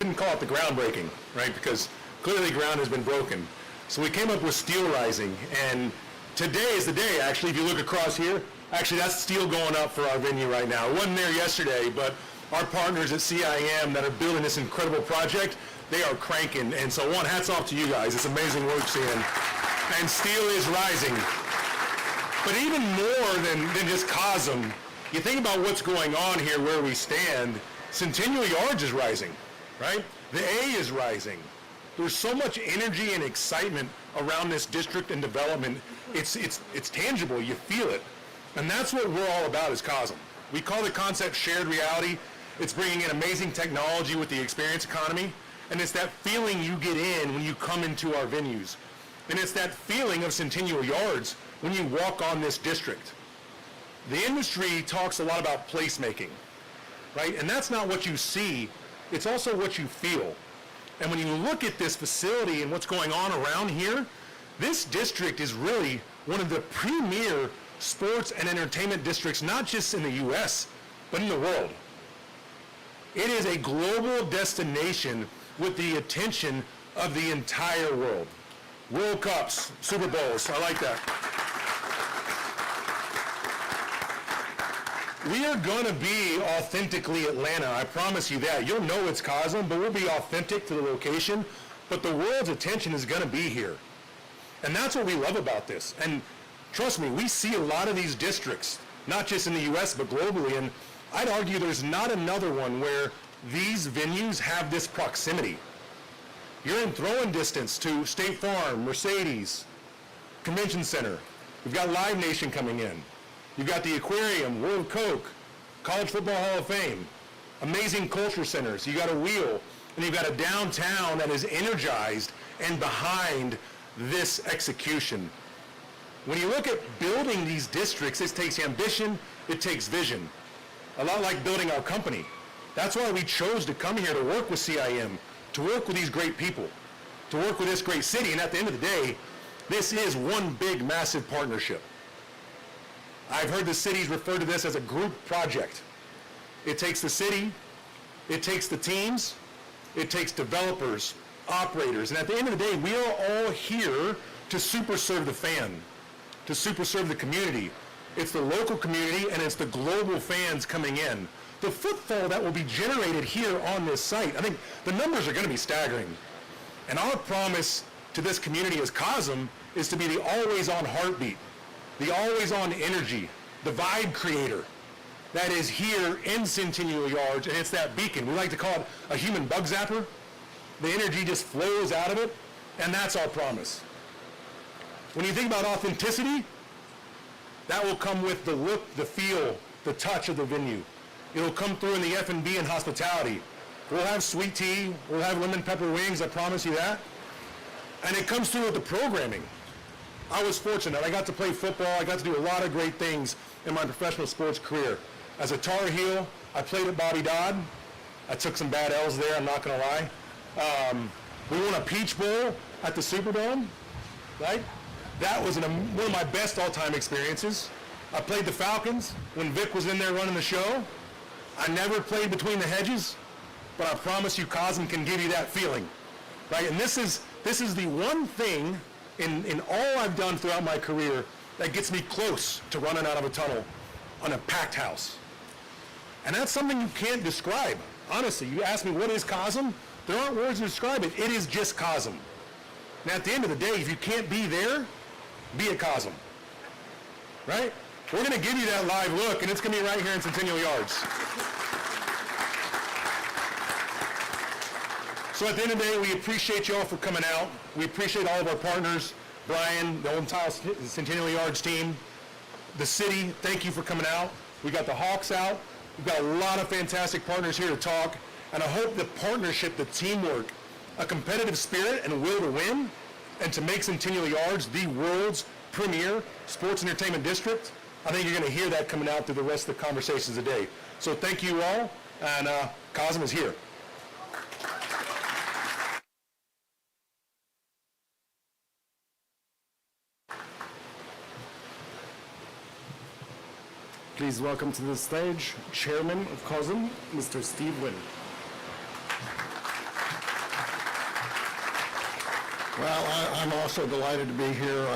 didn't call it the groundbreaking, right? Because clearly ground has been broken. So we came up with steel rising, and today is the day, actually. If you look across here, actually that's steel going up for our venue right now. It wasn't there yesterday, but our partners at CIM that are building this incredible project, they are cranking. And so one, hats off to you guys. It's amazing work seeing. And steel is rising. But even more than just Cosm, you think about what's going on here where we stand, Centennial Yards is rising, right? The A is rising. There's so much energy and excitement around this district and development. It's tangible, you feel it. And that's what we're all about as Cosm. We call the concept shared reality. It's bringing in amazing technology with the experience economy. And it's that feeling you get in when you come into our venues. And it's that feeling of Centennial Yards when you walk on this district. The industry talks a lot about placemaking, right? And that's not what you see, it's also what you feel. And when you look at this facility and what's going on around here, this district is really one of the premier sports and entertainment districts, not just in the US, but in the world. It is a global destination with the attention of the entire world. World Cups, Super Bowls, I like that. We are going to be authentically Atlanta, I promise you that. You'll know it's Cosm, but we'll be authentic to the location. But the world's attention is going to be here. And that's what we love about this. And trust me, we see a lot of these districts, not just in the US, but globally. And I'd argue there's not another one where these venues have this proximity. You're in throwing distance to State Farm, Mercedes, Convention Center. We've got Live Nation coming in. You've got the Aquarium, World Coke, College Football Hall of Fame, amazing culture centers. You got a wheel, and you've got a downtown that is energized and behind this execution. When you look at building these districts, it takes ambition, it takes vision. A lot like building our company. That's why we chose to come here to work with CIM, to work with these great people, to work with this great city. And at the end of the day, this is one big, massive partnership. I've heard the cities refer to this as a group project. It takes the city, it takes the teams, it takes developers, operators, and at the end of the day, we are all here to super serve the fan, to super serve the community. It's the local community and it's the global fans coming in. The footfall that will be generated here on this site, I think the numbers are going to be staggering. And our promise to this community as Cosm is to be the always-on heartbeat, the always-on energy, the vibe creator that is here in Centennial Yards, and it's that beacon. We like to call it a human bug zapper. The energy just flows out of it, and that's our promise. When you think about authenticity, that will come with the look, the feel, the touch of the venue. It'll come through in the F&B and hospitality. We'll have sweet tea, we'll have lemon pepper wings, I promise you that. And it comes through with the programming. I was fortunate. I got to play football. I got to do a lot of great things in my professional sports career. As a Tar Heel, I played at Bobby Dodd. I took some bad L's there, I'm not going to lie. We won a Peach Bowl at the Superdome, right? That was one of my best all-time experiences. I played the Falcons when Vic was in there running the show. I never played between the hedges, but I promise you Cosm can give you that feeling, right? And this is the one thing in all I've done throughout my career that gets me close to running out of a tunnel on a packed house. And that's something you can't describe. Honestly, you ask me what is Cosm? There aren't words to describe it. It is just Cosm. And at the end of the day, if you can't be there, be a Cosm, right? We're going to give you that live look, and it's going to be right here in Centennial Yards. So at the end of the day, we appreciate you all for coming out. We appreciate all of our partners, Brian, the entire Centennial Yards team, the city, thank you for coming out. We got the Hawks out. We've got a lot of fantastic partners here to talk, and I hope the partnership, the teamwork, a competitive spirit and will to win, and to make Centennial Yards the world's premier sports entertainment district, I think you're going to hear that coming out through the rest of the conversations today. So thank you all, and Cosm is here. Please welcome to the stage Chairman of Cosm, Mr. Steve Wynn. I'm also delighted to be here.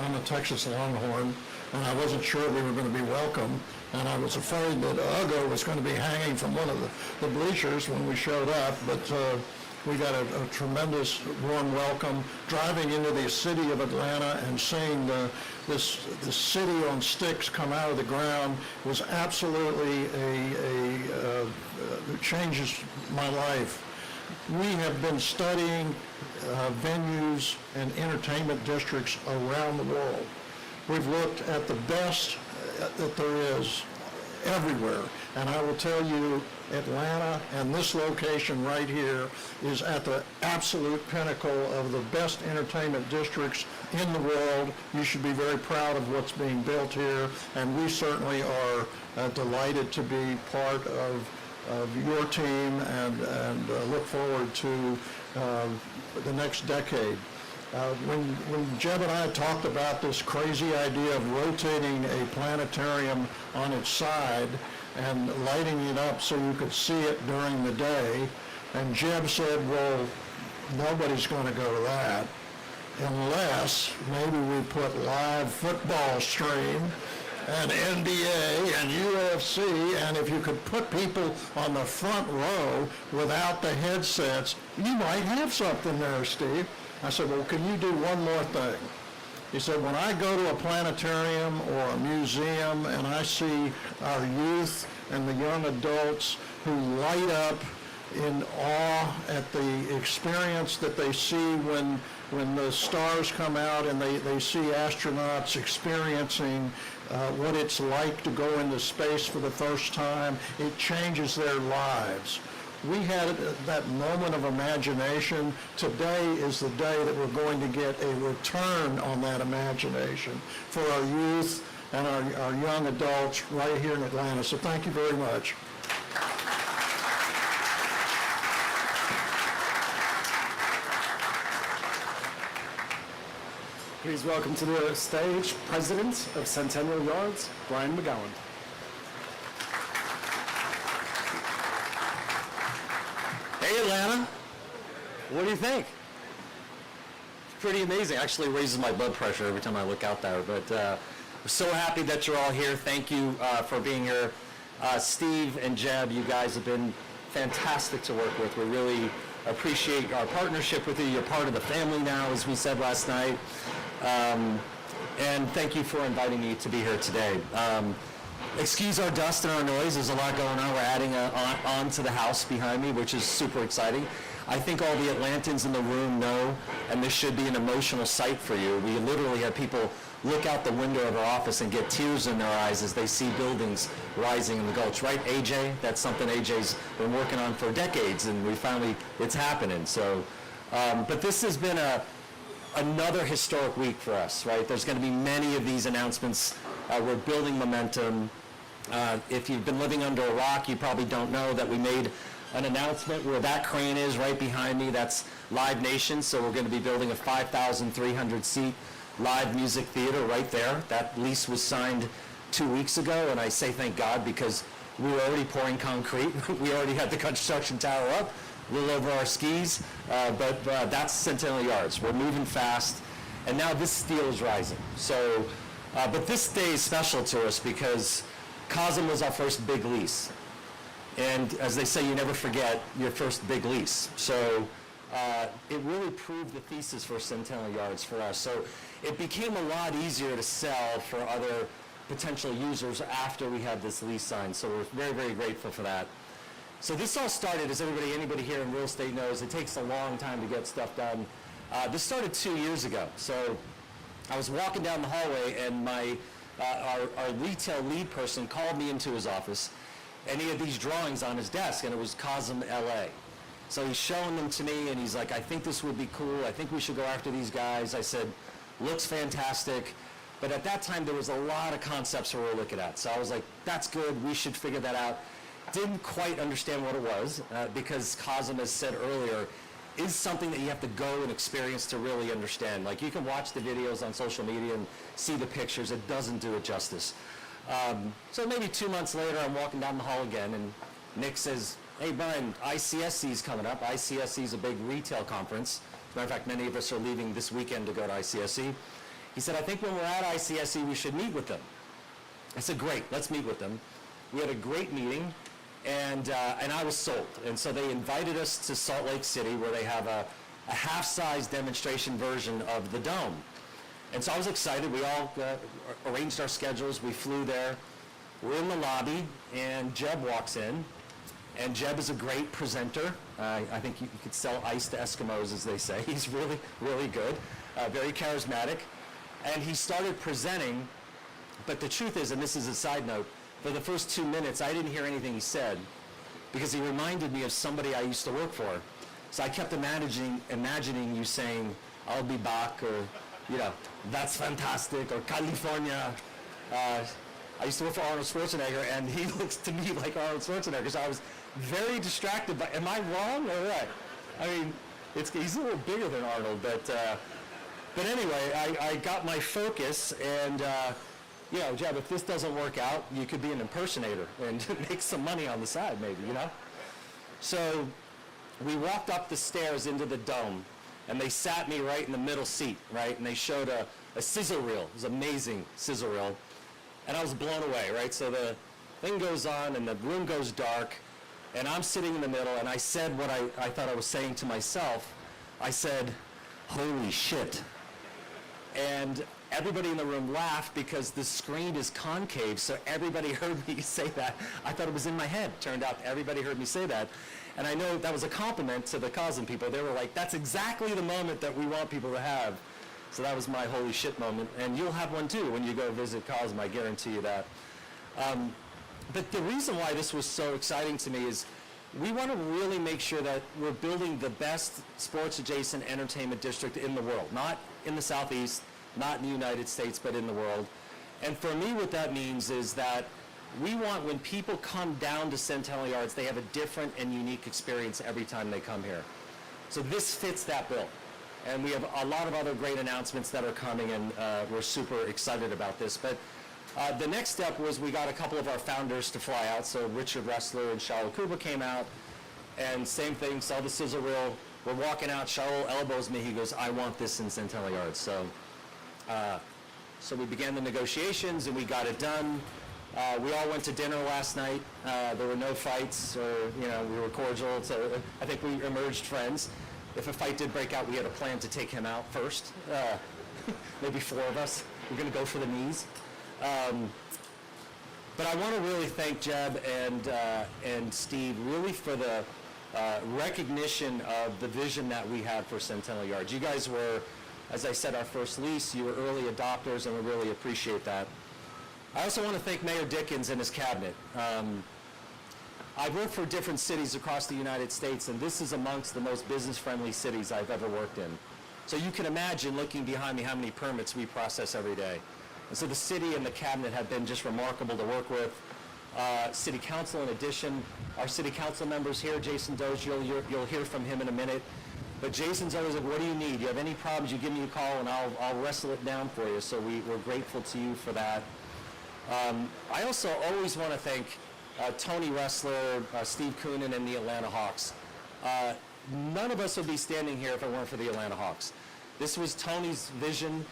I'm a Texas Longhorn, and I wasn't sure we were going to be welcome, and I was afraid that Ugo was going to be hanging from one of the bleachers when we showed up, but we got a tremendous warm welcome. Driving into the city of Atlanta and seeing the city on sticks come out of the ground was absolutely it changes my life. We have been studying venues and entertainment districts around the world. We've looked at the best that there is everywhere. And I will tell you, Atlanta and this location right here is at the absolute pinnacle of the best entertainment districts in the world. You should be very proud of what's being built here, and we certainly are delighted to be part of your team and look forward to the next decade. When Jeb and I talked about this crazy idea of rotating a planetarium on its side and lighting it up so you could see it during the day, and Jeb said, well, nobody's going to go to that unless maybe we put live football stream and NBA and UFC, and if you could put people on the front row without the headsets, you might have something there, Steve. I said, well, can you do one more thing? He said, when I go to a planetarium or a museum and I see our youth and the young adults who light up in awe at the experience that they see when the stars come out and they see astronauts experiencing what it's like to go into space for the first time, it changes their lives. We had that moment of imagination. Today is the day that we're going to get a return on that imagination for our youth and our young adults right here in Atlanta. So thank you very much. Please welcome to the stage President of Centennial Yards, Brian McGowan. Hey Atlanta, what do you think? It's pretty amazing. Actually raises my blood pressure every time I look out there, but we're so happy that you're all here. Thank you for being here. Steve and Jeb, you guys have been fantastic to work with. We really appreciate our partnership with you. You're part of the family now, as we said last night. And thank you for inviting me to be here today. Excuse our dust and our noise. There's a lot going on. We're adding on to the house behind me, which is super exciting. I think all the Atlantans in the room know, and this should be an emotional sight for you. We literally have people look out the window of our office and get tears in their eyes as they see buildings rising in the Gulch. Right, AJ? That's something AJ's been working on for decades, and it's happening. So, but this has been another historic week for us, right? There's going to be many of these announcements. We're building momentum. If you've been living under a rock, you probably don't know that we made an announcement where that crane is right behind me. That's Live Nation. So we're going to be building a 5,300 seat live music theater right there. That lease was signed 2 weeks ago, and I say thank God because we were already pouring concrete. We already had the construction tower up, a little over our skis, but that's Centennial Yards. We're moving fast, and now this steel is rising. So, but this day is special to us because Cosm was our first big lease. And as they say, you never forget your first big lease. So it really proved the thesis for Centennial Yards for us. So it became a lot easier to sell for other potential users after we had this lease signed. So we're very, very grateful for that. So this all started, as anybody here in real estate knows, it takes a long time to get stuff done. This started 2 years ago. So I was walking down the hallway and our retail lead person called me into his office, and he had these drawings on his desk, and it was Cosm LA. So he's showing them to me, and he's like, I think this would be cool. I think we should go after these guys. I said, looks fantastic. But at that time, there was a lot of concepts we were looking at. So I was like, that's good. We should figure that out. Didn't quite understand what it was because Cosm, as said earlier, is something that you have to go and experience to really understand. Like, you can watch the videos on social media and see the pictures. It doesn't do it justice. So maybe 2 months later, I'm walking down the hall again, and Nick says, hey, Brian, ICSC's coming up. ICSC is a big retail conference. As a matter of fact, many of us are leaving this weekend to go to ICSC. He said, I think when we're at ICSC, we should meet with them. I said, great, let's meet with them. We had a great meeting, and I was sold. And so they invited us to Salt Lake City, where they have a half-size demonstration version of the Dome. And so I was excited. We all arranged our schedules. We flew there. We're in the lobby, and Jeb walks in. And Jeb is a great presenter. I think you could sell ice to Eskimos, as they say. He's really, really good, very charismatic. And he started presenting, but the truth is, and this is a side note, for the first 2 minutes, I didn't hear anything he said because he reminded me of somebody I used to work for. So I kept imagining you saying, I'll be back, or, that's fantastic, or California. I used to work for Arnold Schwarzenegger, and he looks to me like Arnold Schwarzenegger, so I was very distracted by, am I wrong or what? I mean, he's a little bigger than Arnold, but anyway, I got my focus, and Jeb, if this doesn't work out, you could be an impersonator and make some money on the side, maybe, So we walked up the stairs into the Dome, and they sat me right in the middle seat, right? And they showed a sizzle reel. It was an amazing sizzle reel. And I was blown away, right? So the thing goes on, and the room goes dark, and I'm sitting in the middle, and I said what I thought I was saying to myself. I said, holy shit. And everybody in the room laughed because the screen is concave, so everybody heard me say that. I thought it was in my head. Turned out everybody heard me say that. And I know that was a compliment to the Cosm people. They were like, that's exactly the moment that we want people to have. So that was my holy shit moment. And you'll have one too when you go visit Cosm, I guarantee you that. But the reason why this was so exciting to me is we want to really make sure that we're building the best sports-adjacent entertainment district in the world. Not in the Southeast, not in the United States, but in the world. And for me, what that means is that we want, when people come down to Centennial Yards, they have a different and unique experience every time they come here. So this fits that bill. And we have a lot of other great announcements that are coming, and we're super excited about this. But the next step was we got a couple of our founders to fly out. So Richard Ressler and Shaul Kuba came out, and same thing, saw the sizzle reel. We're walking out, Shaul elbows me, he goes, I want this in Centennial Yards. So we began the negotiations, and we got it done. We all went to dinner last night. There were no fights, or, we were cordial. So I think we emerged friends. If a fight did break out, we had a plan to take him out first. Maybe 4 of us. We're going to go for the knees. But I want to really thank Jeb and Steve really for the recognition of the vision that we had for Centennial Yards. You guys were, as I said, our first lease. You were early adopters, and we really appreciate that. I also want to thank Mayor Dickens and his cabinet. I've worked for different cities across the United States, and this is amongst the most business-friendly cities I've ever worked in. So you can imagine, looking behind me, how many permits we process every day. And so the city and the cabinet have been just remarkable to work with. City Council, in addition, our City Council members here, Jason Doge, you'll hear from him in a minute. But Jason's always like, what do you need? You have any problems, you give me a call, and I'll wrestle it down for you. So we're grateful to you for that. I also always want to thank Tony Ressler, Steve Koonin, and the Atlanta Hawks. None of us would be standing here if it weren't for the Atlanta Hawks. This was Tony's vision.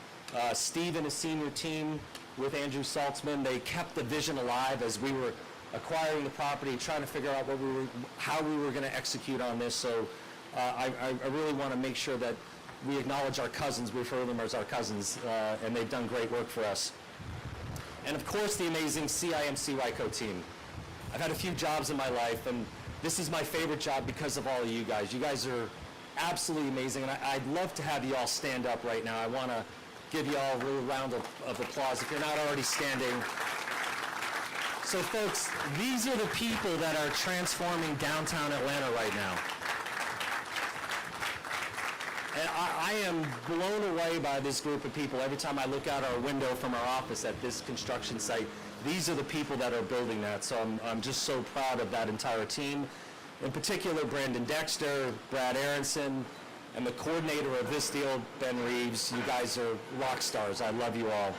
Steve and his senior team with Andrew Saltzman, they kept the vision alive as we were acquiring the property, trying to figure out how we were going to execute on this. So I really want to make sure that we acknowledge our cousins. We refer to them as our cousins, and they've done great work for us. And of course, the amazing CIM-CYCO team. I've had a few jobs in my life, and this is my favorite job because of all of you guys. You guys are absolutely amazing, and I'd love to have you all stand up right now. I want to give you all a real round of applause if you're not already standing. So folks, these are the people that are transforming downtown Atlanta right now. And I am blown away by this group of people every time I look out our window from our office at this construction site. These are the people that are building that, so I'm just so proud of that entire team. In particular, Brandon Dexter, Brad Aronson, and the coordinator of this deal, Ben Reeves. You guys are rock stars. I love you all.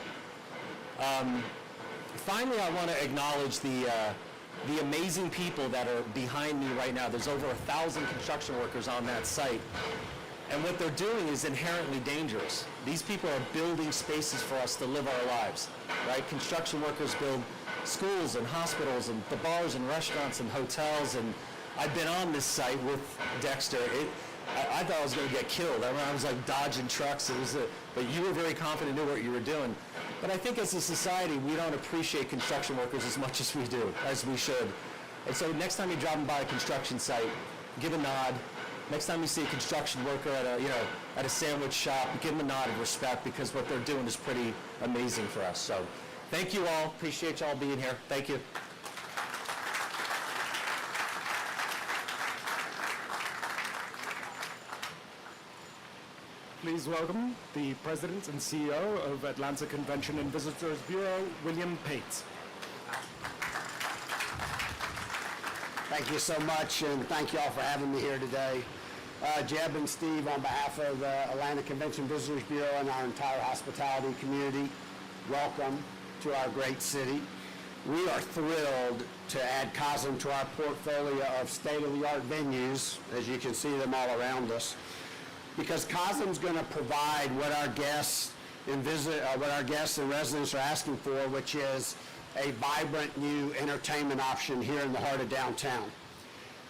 Finally, I want to acknowledge the amazing people that are behind me right now. There's over 1,000 construction workers on that site. And what they're doing is inherently dangerous. These people are building spaces for us to live our lives, right? Construction workers build schools and hospitals and the bars and restaurants and hotels. And I've been on this site with Dexter. I thought I was going to get killed. I was like dodging trucks. But you were very confident, knew what you were doing. But I think as a society, we don't appreciate construction workers as much as we do, as we should. And so next time you're driving by a construction site, give a nod. Next time you see a construction worker at a sandwich shop, give them a nod of respect, because what they're doing is pretty amazing for us. So thank you all. Appreciate y'all being here. Thank you. Please welcome the President and CEO of Atlanta Convention and Visitors Bureau, William Pate. Thank you so much, and thank you all for having me here today. Jeb and Steve, on behalf of the Atlanta Convention Visitors Bureau and our entire hospitality community, welcome to our great city. We are thrilled to add Cosm to our portfolio of state-of-the-art venues, as you can see them all around us, because Cosm's going to provide what our guests and residents are asking for, which is a vibrant new entertainment option here in the heart of downtown.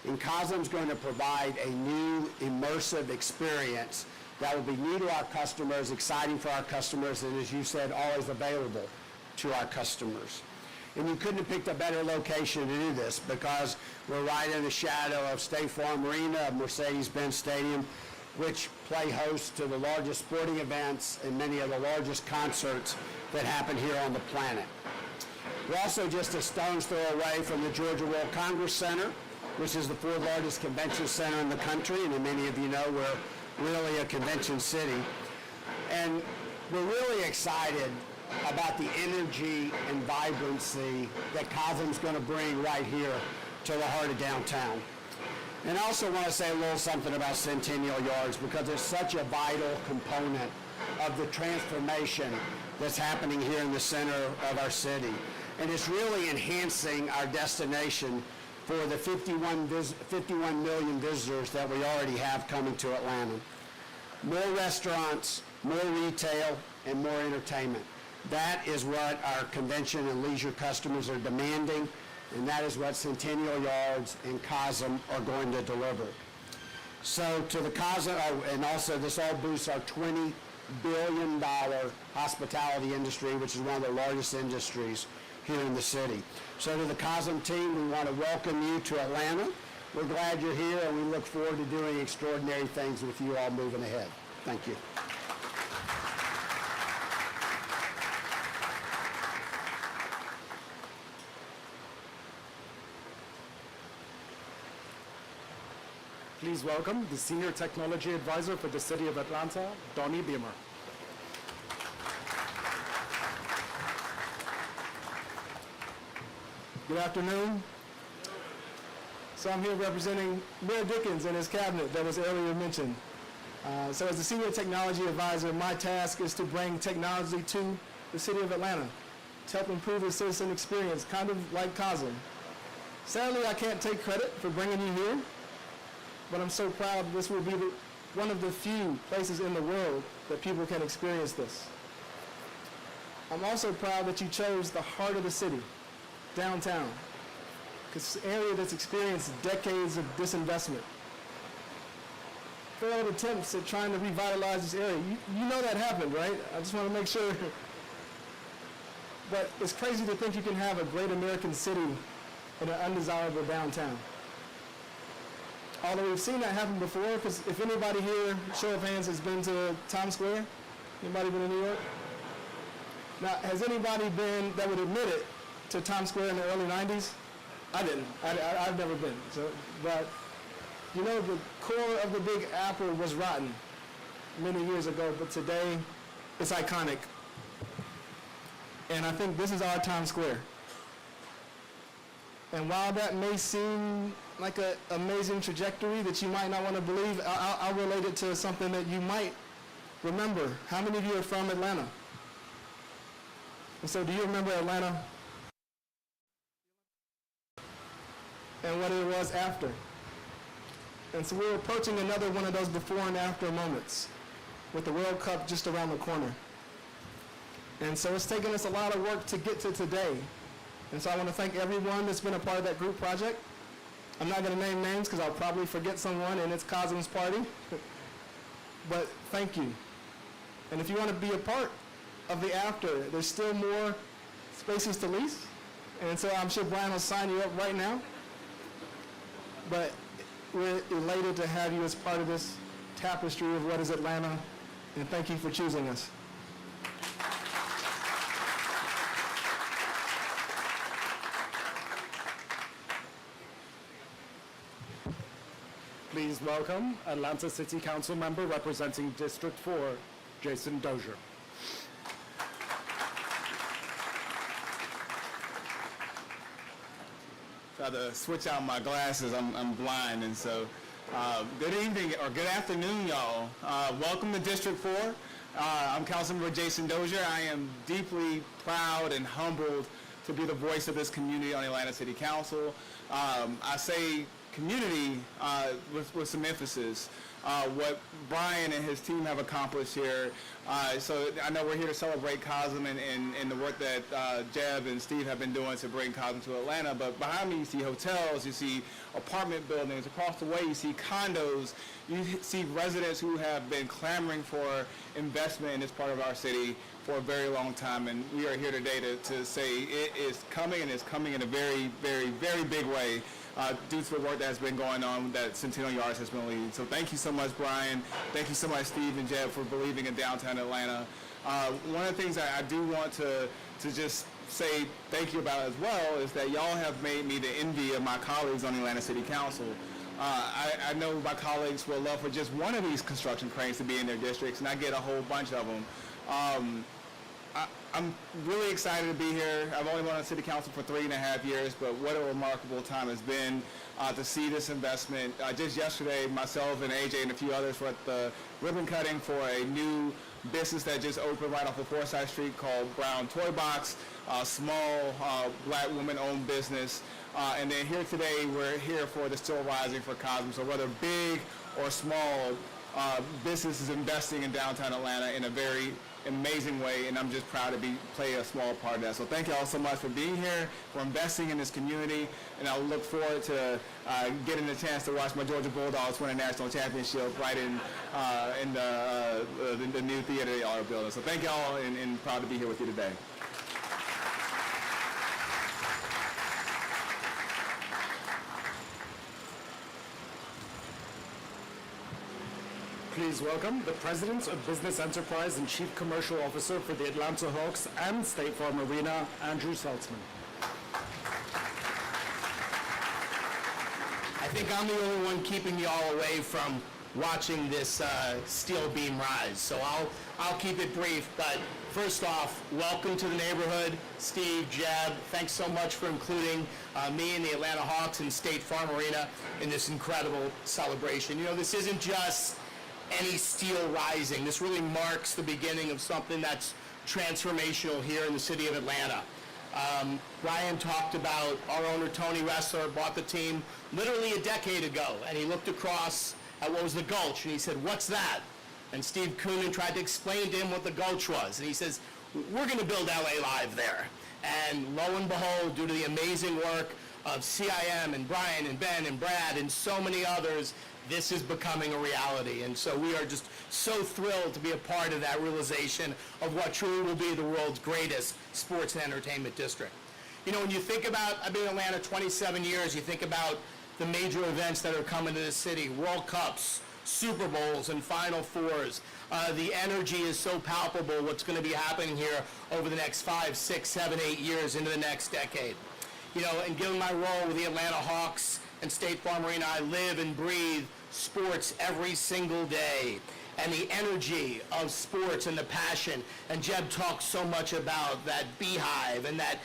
And Cosm's going to provide a new immersive experience that will be new to our customers, exciting for our customers, and as you said, always available to our customers. And you couldn't have picked a better location to do this, because we're right in the shadow of State Farm Arena, Mercedes-Benz Stadium, which play host to the largest sporting events and many of the largest concerts that happen here on the planet. We're also just a stone's throw away from the Georgia World Congress Center, which is the fourth largest convention center in the country, and as many of you know, we're really a convention city. And we're really excited about the energy and vibrancy that Cosm's going to bring right here to the heart of downtown. And I also want to say a little something about Centennial Yards, because it's such a vital component of the transformation that's happening here in the center of our city. And it's really enhancing our destination for the 51 million visitors that we already have coming to Atlanta. More restaurants, more retail, and more entertainment. That is what our convention and leisure customers are demanding, and that is what Centennial Yards and Cosm are going to deliver. So to the Cosm, and also this all boosts our $20 billion hospitality industry, which is one of the largest industries here in the city. So to the Cosm team, we want to welcome you to Atlanta. We're glad you're here, and we look forward to doing extraordinary things with you all moving ahead. Thank you. Please welcome the Senior Technology Advisor for the City of Atlanta, Donnie Beamer. Good afternoon. So I'm here representing Mayor Dickens and his cabinet that was earlier mentioned. So as the Senior Technology Advisor, my task is to bring technology to the City of Atlanta to help improve the citizen experience, kind of like Cosm. Sadly, I can't take credit for bringing you here, but I'm so proud this will be one of the few places in the world that people can experience this. I'm also proud that you chose the heart of the city, downtown, because it's an area that's experienced decades of disinvestment. Failed attempts at trying to revitalize this area. You know that happened, right? I just want to make sure. But it's crazy to think you can have a great American city in an undesirable downtown. Although we've seen that happen before, because if anybody here, show of hands, has been to Times Square? Anybody been to New York? Now, has anybody been, that would admit it, to Times Square in the early 90s? I didn't. I've never been. But, you know, the core of the Big Apple was rotten many years ago, but today it's iconic. And I think this is our Times Square. And while that may seem like an amazing trajectory that you might not want to believe, I'll relate it to something that you might remember. How many of you are from Atlanta? And so do you remember Atlanta and what it was after? And so we're approaching another one of those before and after moments with the World Cup just around the corner. And so it's taken us a lot of work to get to today. And so I want to thank everyone that's been a part of that group project. I'm not going to name names because I'll probably forget someone and it's Cosm's party. But thank you. And if you want to be a part of the after, there's still more spaces to lease. And so I'm sure Brian will sign you up right now. But we're elated to have you as part of this tapestry of what is Atlanta. And thank you for choosing us. Please welcome Atlanta City Council member representing District 4, Jason Dozier. Try to switch out my glasses. I'm blind, and so good evening or good afternoon, y'all. Welcome to District 4. I'm Councilmember Jason Dozier. I am deeply proud and humbled to be the voice of this community on the Atlanta City Council. I say community with some emphasis. What Brian and his team have accomplished here. So I know we're here to celebrate Cosm and the work that Jeb and Steve have been doing to bring Cosm to Atlanta. But behind me you see hotels, you see apartment buildings. Across the way you see condos. You see residents who have been clamoring for investment in this part of our city for a very long time. And we are here today to say it is coming, and it's coming in a very, very, very big way. Due to the work that has been going on that Centennial Yards has been leading. So thank you so much, Brian. Thank you so much, Steve and Jeb, for believing in downtown Atlanta. One of the things I do want to just say thank you about as well is that y'all have made me the envy of my colleagues on the Atlanta City Council. I know my colleagues will love for just one of these construction cranes to be in their districts, and I get a whole bunch of them. I'm really excited to be here. I've only been on City Council for 3.5 years, but what a remarkable time it's been to see this investment. Just yesterday, myself and AJ and a few others were at the ribbon cutting for a new business that just opened right off of Forsyth Street called Brown Toy Box, a small black woman-owned business. And then here today, we're here for the Still Rising for Cosm. So whether big or small, business is investing in downtown Atlanta in a very amazing way, and I'm just proud to play a small part of that. So thank you all so much for being here, for investing in this community, and I look forward to getting the chance to watch my Georgia Bulldogs win a national championship right in the new theater y'all are building. So thank you all, and proud to be here with you today. Please welcome the President of Business Enterprise and Chief Commercial Officer for the Atlanta Hawks and State Farm Arena, Andrew Saltzman. I think I'm the only one keeping you all away from watching this steel beam rise, so I'll keep it brief. But first off, welcome to the neighborhood. Steve, Jeb, thanks so much for including me and the Atlanta Hawks and State Farm Arena in this incredible celebration. You know, this isn't just any steel rising. This really marks the beginning of something that's transformational here in the city of Atlanta. Brian talked about our owner, Tony Ressler, bought the team literally a decade ago, and he looked across at what was the Gulch, and he said, "What's that?" And Steve Koonin tried to explain to him what the Gulch was, and he says, "We're going to build LA Live there." And lo and behold, due to the amazing work of CIM and Brian and Ben and Brad and so many others, this is becoming a reality. And so we are just so thrilled to be a part of that realization of what truly will be the world's greatest sports and entertainment district. You know, when you think about, I've been in Atlanta 27 years, you think about the major events that are coming to the city, World Cups, Super Bowls, and Final Fours. The energy is so palpable, what's going to be happening here over the next 5, 6, 7, 8 years into the next decade. You know, and given my role with the Atlanta Hawks and State Farm Arena, I live and breathe sports every single day. And the energy of sports and the passion, and Jeb talks so much about that beehive and that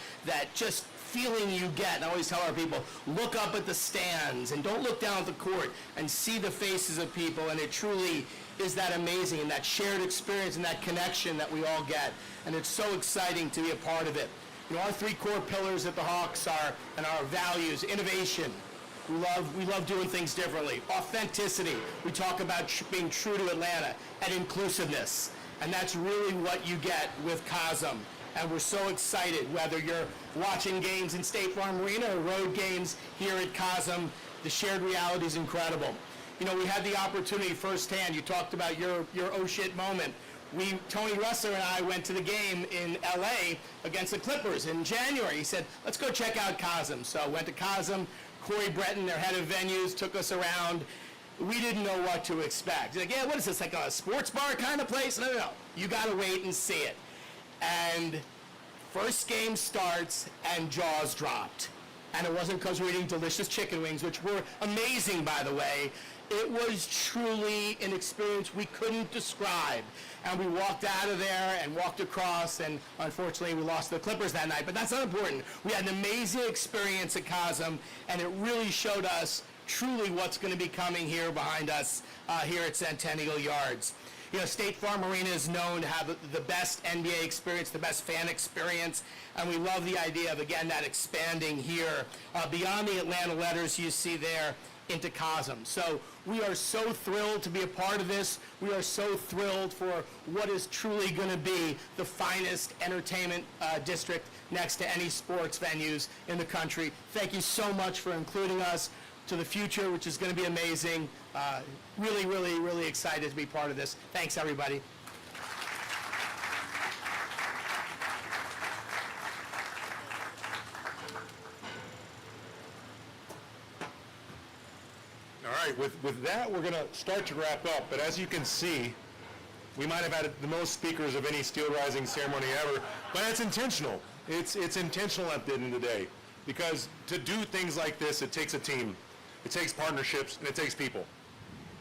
just feeling you get. And I always tell our people, look up at the stands and don't look down at the court and see the faces of people, and it truly is that amazing, and that shared experience and that connection that we all get. And it's so exciting to be a part of it. You know, our 3 core pillars at the Hawks are, and our values, innovation, We love doing things differently. Authenticity. We talk about being true to Atlanta, and inclusiveness. And that's really what you get with Cosm. And we're so excited, whether you're watching games in State Farm Arena or road games here at Cosm, the shared reality is incredible. You know, we had the opportunity firsthand. You talked about your oh shit moment. Tony Russer and I went to the game in LA against the Clippers in January. He said, let's go check out Cosm. So I went to Cosm. Corey Breton, their head of venues, took us around. We didn't know what to expect. He's like, yeah, what is this, like a sports bar kind of place? No. You got to wait and see it. And first game starts and jaws dropped. And it wasn't because we were eating delicious chicken wings, which were amazing, by the way. It was truly an experience we couldn't describe. And we walked out of there and walked across, and unfortunately we lost the Clippers that night, but that's not important. We had an amazing experience at Cosm, and it really showed us truly what's going to be coming here behind us here at Centennial Yards. You know, State Farm Arena is known to have the best NBA experience, the best fan experience, and we love the idea of, again, that expanding here beyond the Atlanta letters you see there into Cosm. So we are so thrilled to be a part of this. We are so thrilled for what is truly going to be the finest entertainment district next to any sports venues in the country. Thank you so much for including us to the future, which is going to be amazing. Really, really, really excited to be part of this. Thanks, everybody. All right, with that, we're going to start to wrap up. But as you can see, we might have had the most speakers of any steel rising ceremony ever, but it's intentional. It's intentional at the end of the day, because to do things like this, it takes a team, it takes partnerships, and it takes people.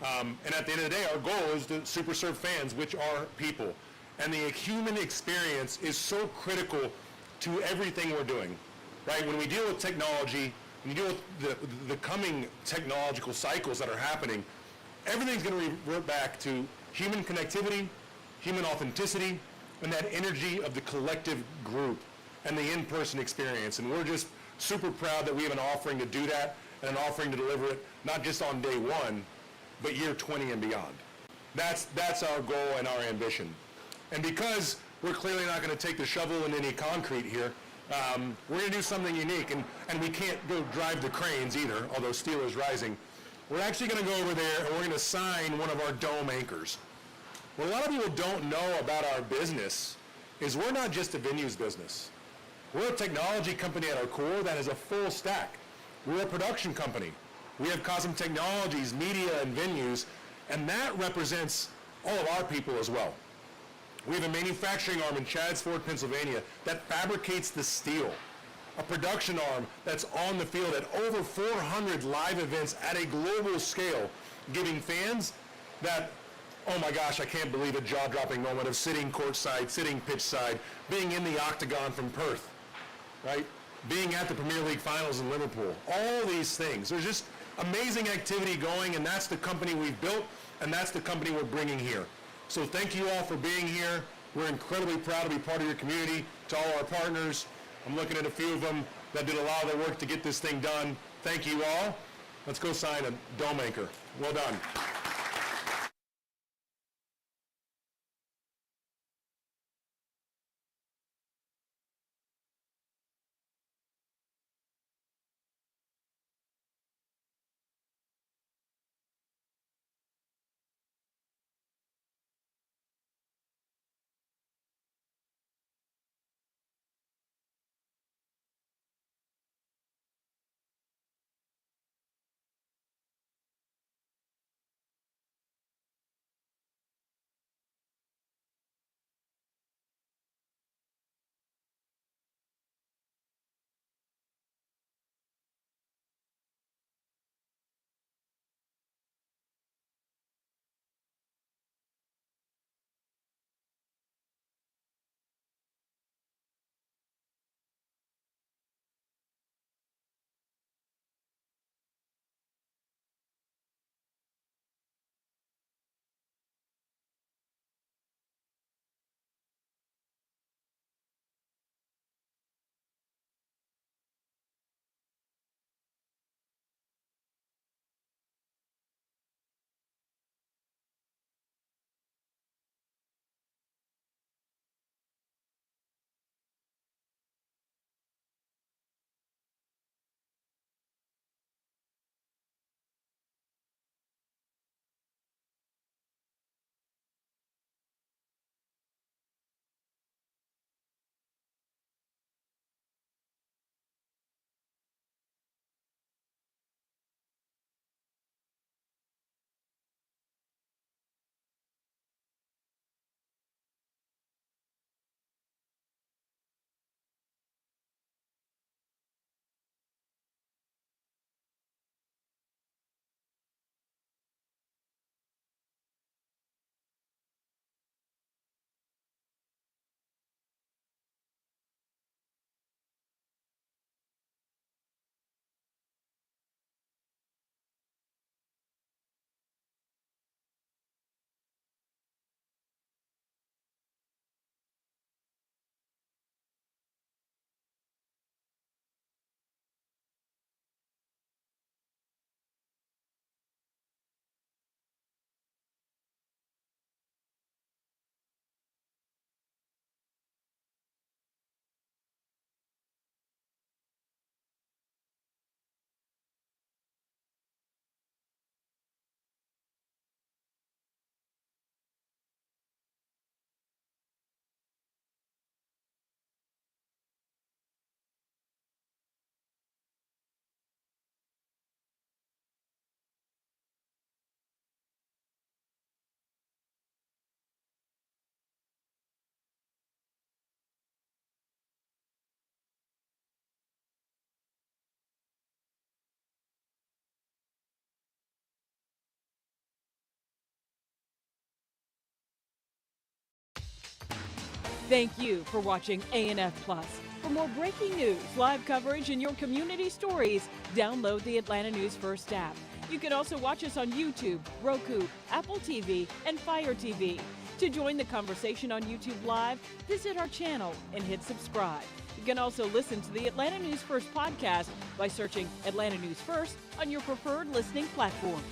And at the end of the day, our goal is to super serve fans, which are people. And the human experience is so critical to everything we're doing, right? When we deal with technology, when you deal with the coming technological cycles that are happening, everything's going to revert back to human connectivity, human authenticity, and that energy of the collective group and the in-person experience. And we're just super proud that we have an offering to do that, and an offering to deliver it not just on day one, but year 20 and beyond. That's our goal and our ambition. And because we're clearly not going to take the shovel in any concrete here, we're going to do something unique, and we can't go drive the cranes either, although steel is rising. We're actually going to go over there and we're going to sign one of our dome anchors. What a lot of people don't know about our business is we're not just a venues business. We're a technology company at our core that has a full stack. We're a production company. We have Cosm Technologies, media, and venues, and that represents all of our people as well. We have a manufacturing arm in Chaddsford, Pennsylvania that fabricates the steel, a production arm that's on the field at over 400 live events at a global scale, giving fans that, oh my gosh, I can't believe it, jaw-dropping moment of sitting courtside, sitting pitch side, being in the octagon from Perth, right? Being at the Premier League finals in Liverpool. All these things. There's just amazing activity going, and that's the company we've built, and that's the company we're bringing here. So thank you all for being here. We're incredibly proud to be part of your community. To all our partners, I'm looking at a few of them that did a lot of the work to get this thing done. Thank you all. Let's go sign a dome anchor. Well done. Thank you for watching ANF Plus. For more breaking news, live coverage, and your community stories, download the Atlanta News First app. You can also watch us on YouTube, Roku, Apple TV, and Fire TV. To join the conversation on YouTube Live, visit our channel and hit subscribe. You can also listen to the Atlanta News First podcast by searching Atlanta News First on your preferred listening platform.